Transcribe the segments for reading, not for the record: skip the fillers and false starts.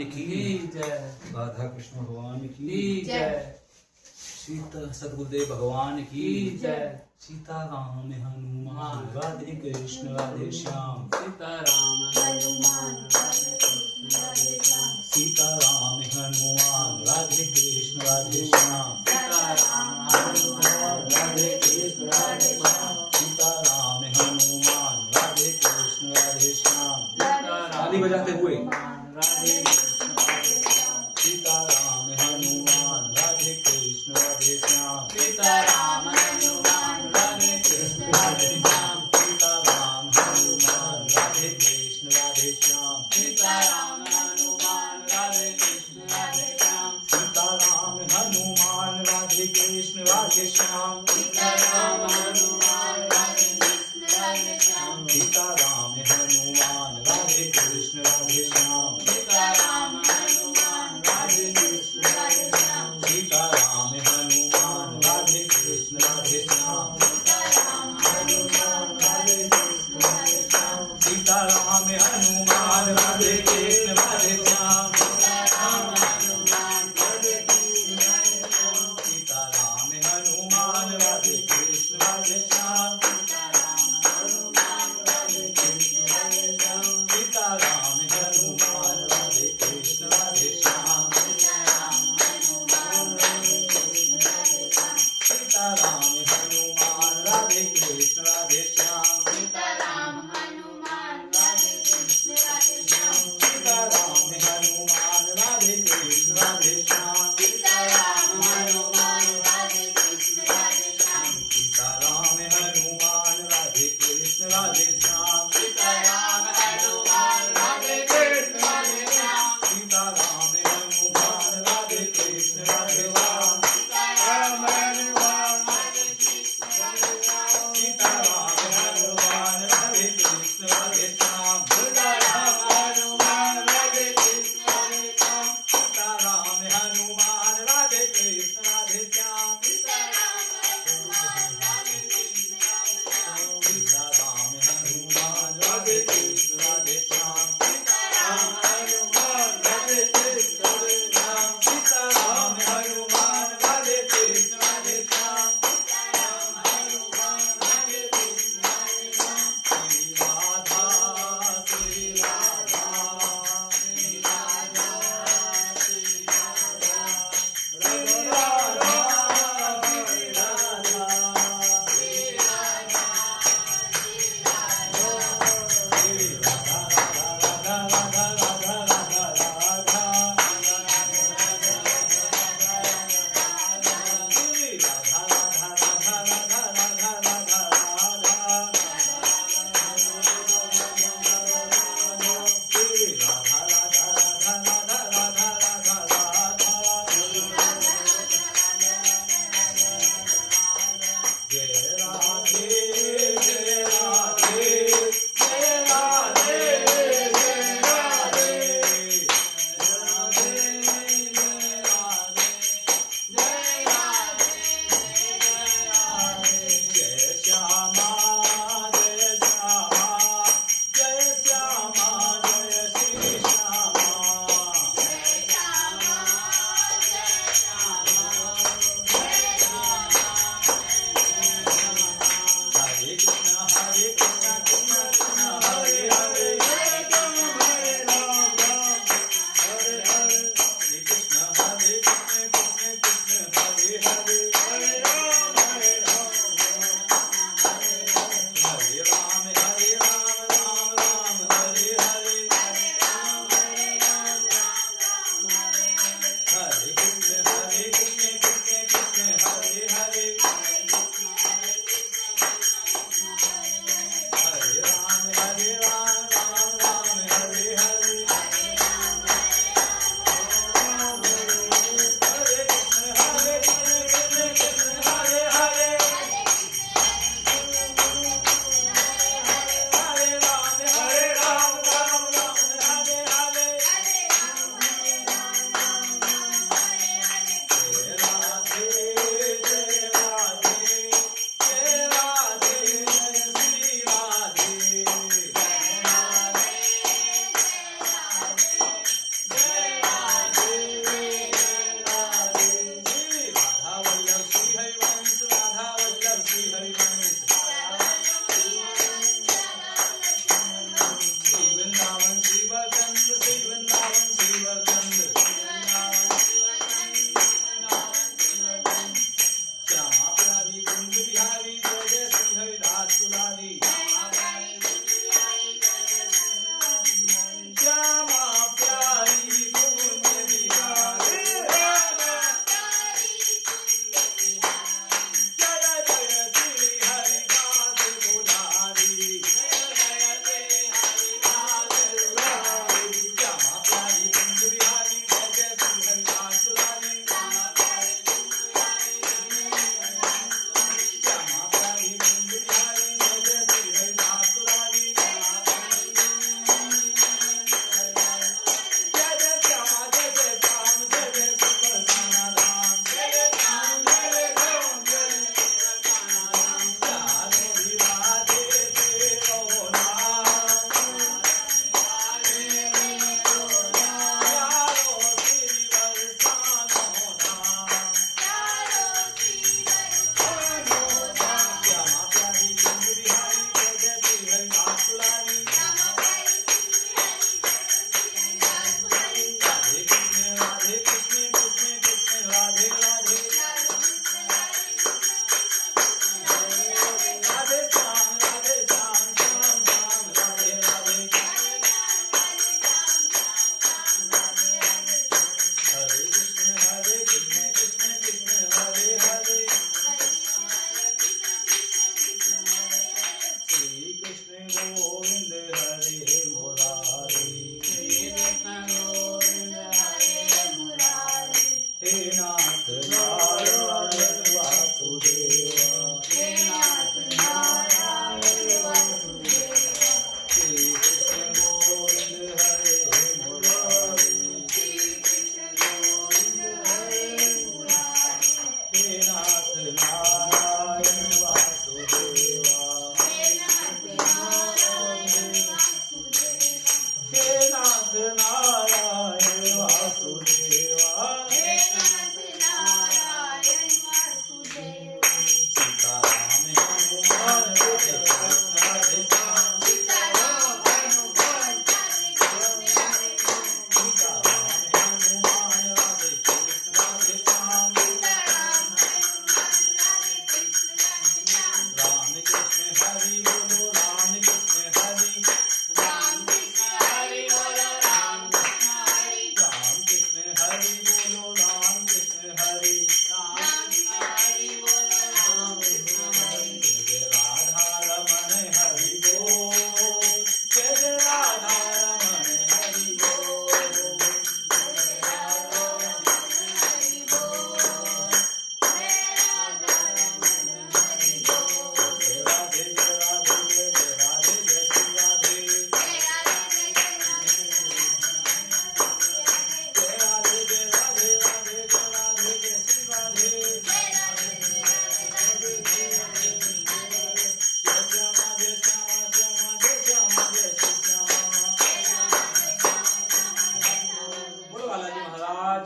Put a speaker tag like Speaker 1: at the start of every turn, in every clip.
Speaker 1: की
Speaker 2: जय।
Speaker 1: राधा कृष्ण भगवान की
Speaker 2: जय।
Speaker 1: सीता सतगुरुदेव भगवान की
Speaker 2: जय।
Speaker 1: सीता राम हनुमान राधे कृष्ण राधे श्याम
Speaker 2: सीता राम हनुमान
Speaker 1: सीता राम हनुमान राधे कृष्ण राधे श्याम
Speaker 2: सीता राम हनुमान राधे कृष्ण राधे श्याम
Speaker 1: सीता राम हनुमान राधे कृष्ण राधे श्याम
Speaker 2: सीता
Speaker 1: ताली बजाते हुए
Speaker 2: राधे कृष्ण राधे श्याम
Speaker 1: सीता राम हनुमान राधे कृष्ण राधे श्याम
Speaker 2: सीता राम हनुमान राधे कृष्ण राधे श्याम
Speaker 1: सीता राम हनुमान राधे कृष्ण राधे श्याम
Speaker 2: सीता राम हनुमान राधे कृष्ण राधे श्याम
Speaker 1: सीता राम हनुमान राधे कृष्ण राधे श्याम
Speaker 2: सीता राम हनुमान राधे कृष्ण राधे श्याम
Speaker 1: सीता राम हनुमान राधे कृष्ण राधे श्याम
Speaker 2: सीता राम हनुमान राधे कृष्ण राधे श्याम
Speaker 1: सीता राम हनुमान राधे कृष्ण राधे श्याम
Speaker 2: सीता राम हनुमान राधे कृष्ण राधे श्याम
Speaker 1: सीता राम हनुमान राधे कृष्ण राधे श्याम
Speaker 2: सीता राम हनुमान राधे कृष्ण राधे श्याम
Speaker 1: सीता राम हनुमान राधे कृष्ण राधे श्याम
Speaker 2: सीता राम हनुमान राधे कृष्ण राधे श्याम
Speaker 1: सीता राम हनुमान राधे कृष्ण राधे श्याम
Speaker 2: सीता राम हनुमान राधे कृष्ण राधे श्याम
Speaker 1: सीता राम हनुमान राधे कृष्ण राधे श्याम
Speaker 2: सीता राम हनुमान राधे कृष्ण राधे श्याम
Speaker 1: सीता राम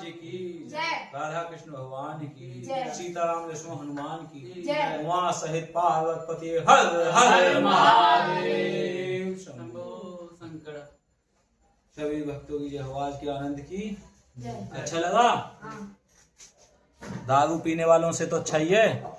Speaker 1: जी की
Speaker 2: जय।
Speaker 1: राधा कृष्ण भगवान की
Speaker 2: जय।
Speaker 1: सीताराम लक्ष्मण हनुमान की
Speaker 2: जय।
Speaker 1: उमा सहित पार्वती हर हर महादेव शंभो
Speaker 3: शंकर।
Speaker 1: सभी भक्तों की जय हो, आज के आनंद की
Speaker 2: जय।
Speaker 1: अच्छा लगा?
Speaker 2: हाँ।
Speaker 1: दारू पीने वालों से तो अच्छा ही है।